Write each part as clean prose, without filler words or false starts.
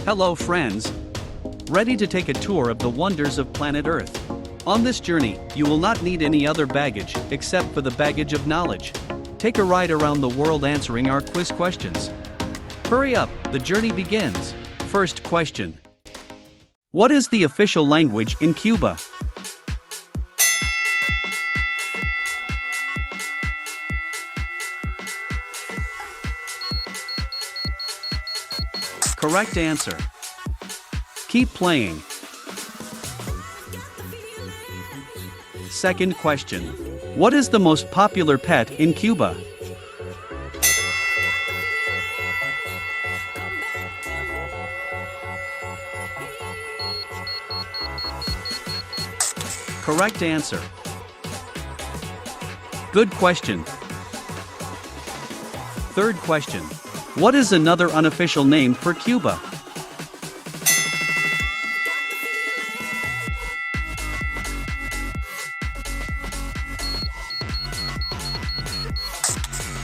Hello friends! Ready to take a tour of the wonders of planet Earth? On this journey, you will not need any other baggage except for the baggage of knowledge. Take a ride around the world answering our quiz questions. Hurry up, the journey begins. First question. What is the official language in Cuba? Correct answer. Keep playing. Second question. What is the most popular pet in Cuba? Correct answer. Good question. Third question. What is another unofficial name for Cuba?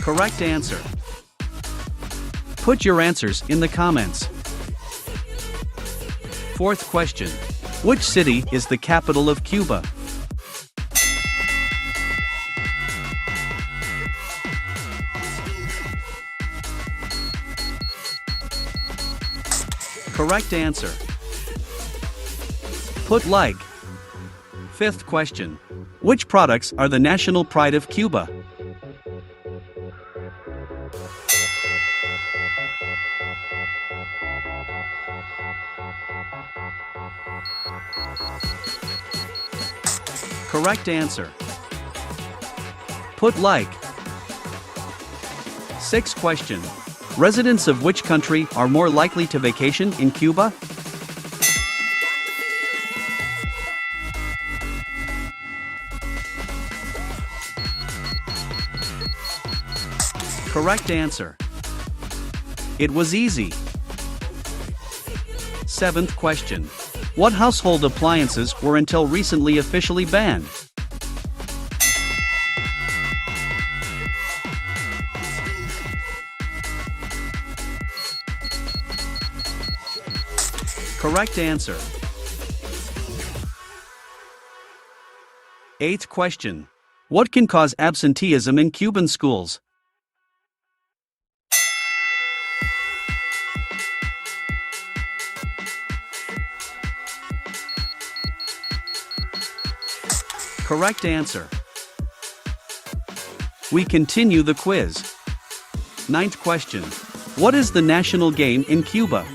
Correct answer. Put your answers in the comments. Fourth question. Which city is the capital of Cuba? Correct answer. Put like. Fifth question. Which products are the national pride of Cuba? Correct answer. Put like. Sixth question. Residents of which country are more likely to vacation in Cuba? Correct answer. It was easy. Seventh question. What household appliances were until recently officially banned? Correct answer. Eighth question. What can cause absenteeism in Cuban schools? Correct answer. We continue the quiz. Ninth question. What is the national game in Cuba?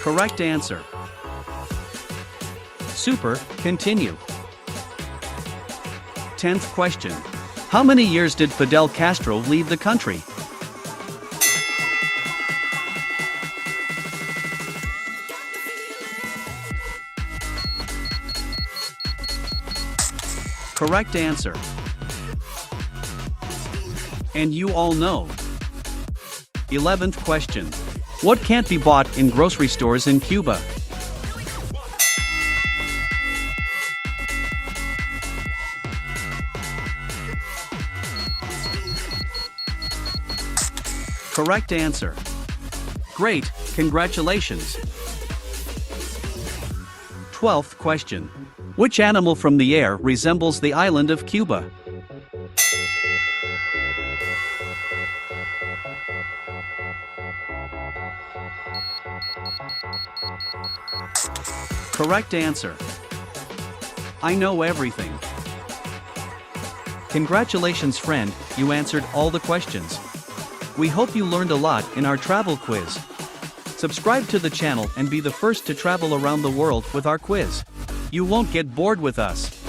Correct answer. Super, continue. 10th question. How many years did Fidel Castro leave the country? Correct answer. And you all know. 11th question. What can't be bought in grocery stores in Cuba? Correct answer. Great, congratulations. 12th question. Which animal from the air resembles the island of Cuba? Correct answer. I know everything. Congratulations friend, you answered all the questions. We hope you learned a lot in our travel quiz. Subscribe to the channel and be the first to travel around the world with our quiz. You won't get bored with us.